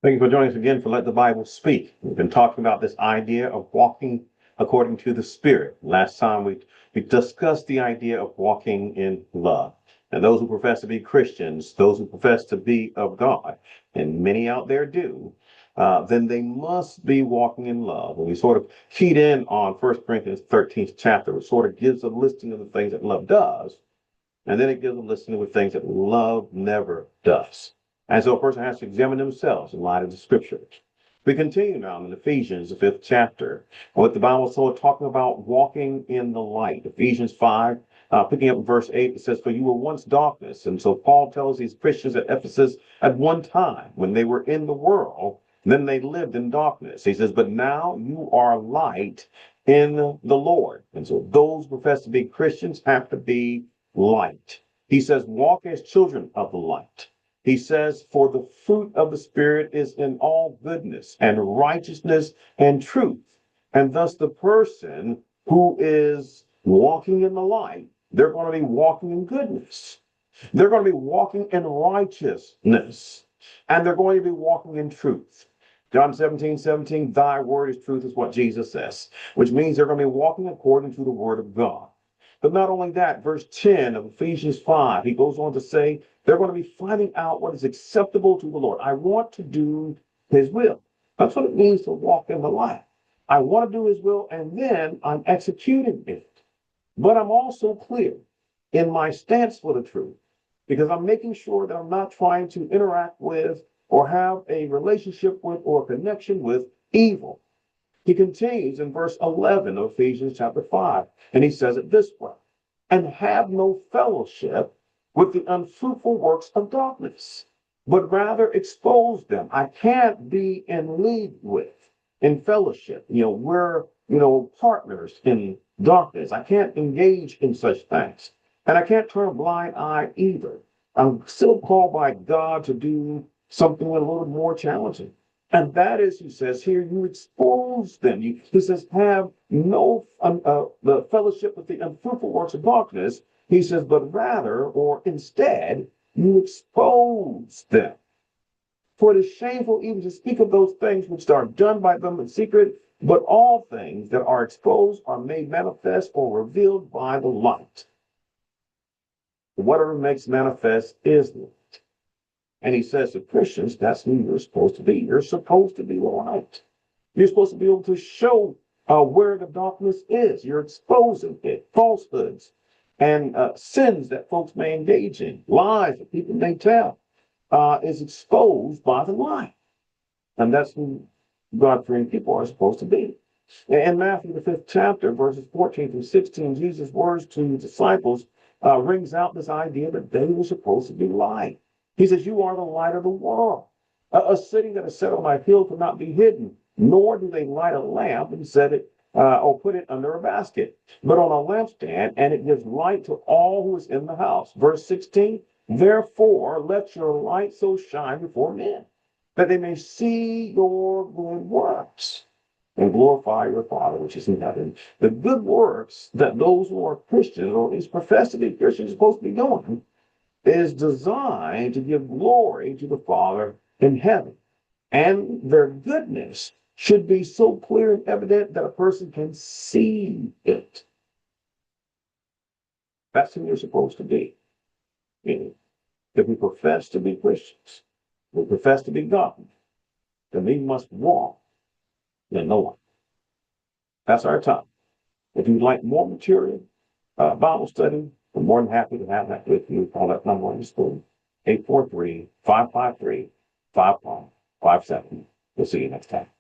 Thank you for joining us again for Let the Bible Speak. We've been talking about this idea of walking according to the Spirit. Last time we discussed the idea of walking in love. And those who profess to be Christians, those who profess to be of God, and many out there do, then they must be walking in love. And we sort of keyed in on 1 Corinthians 13th chapter, which sort of gives a listing of the things that love does, and then it gives a listing of the things that love never does. And so a person has to examine themselves in light of the scriptures. We continue now in Ephesians, the 5th chapter, what the Bible is sort of talking about walking in the light. Ephesians 5, picking up in verse 8, it says, "For you were once darkness." And so Paul tells these Christians at Ephesus at one time when they were in the world, then they lived in darkness. He says, "But now you are light in the Lord." And so those who profess to be Christians have to be light. He says, "Walk as children of the light." He says, "For the fruit of the Spirit is in all goodness and righteousness and truth." And thus the person who is walking in the light, they're going to be walking in goodness. They're going to be walking in righteousness. And they're going to be walking in truth. John 17:17, "Thy word is truth," is what Jesus says, which means they're going to be walking according to the word of God. But not only that, verse 10 of Ephesians 5, he goes on to say, they're going to be finding out what is acceptable to the Lord. I want to do his will. That's what it means to walk in the light. I want to do his will, and then I'm executing it. But I'm also clear in my stance for the truth, because I'm making sure that I'm not trying to interact with or have a relationship with or connection with evil. He continues in verse 11 of Ephesians chapter 5, and he says it this way, "And have no fellowship with the unfruitful works of darkness, but rather expose them." I can't be in league with, in fellowship. We're, partners in darkness. I can't engage in such things. And I can't turn a blind eye either. I'm still called by God to do something a little more challenging. And that is, he says here, you expose them. He says, have no the fellowship with the unfruitful works of darkness. He says, but rather, or instead, you expose them. For it is shameful even to speak of those things which are done by them in secret, but all things that are exposed are made manifest or revealed by the light. Whatever makes manifest is light. And he says to Christians, that's who you're supposed to be. You're supposed to be light. You're supposed to be able to show where the darkness is. You're exposing it, falsehoods and sins that folks may engage in, lies that people may tell, is exposed by the light. And that's who God-fearing people are supposed to be. In Matthew, the 5th chapter, verses 14 through 16, Jesus' words to his disciples rings out this idea that they were supposed to be light. He says, you are the light of the world. A city that is set on a hill cannot be hidden, nor do they light a lamp and set it or put it under a basket, but on a lampstand, and it gives light to all who is in the house. Verse 16, therefore let your light so shine before men, that they may see your good works and glorify your Father which is in heaven. The good works that those who are Christians, or at least profess to be Christians, are supposed to be doing, is designed to give glory to the Father in heaven. And their goodness should be so clear and evident that a person can see it. That's who you're supposed to be. Meaning, if we profess to be Christians, we profess to be godly, then we must walk in the light. That's our time. If you'd like more material, Bible study, I'm more than happy to have that with you. Call that number on the screen, 843-553-5557. We'll see you next time.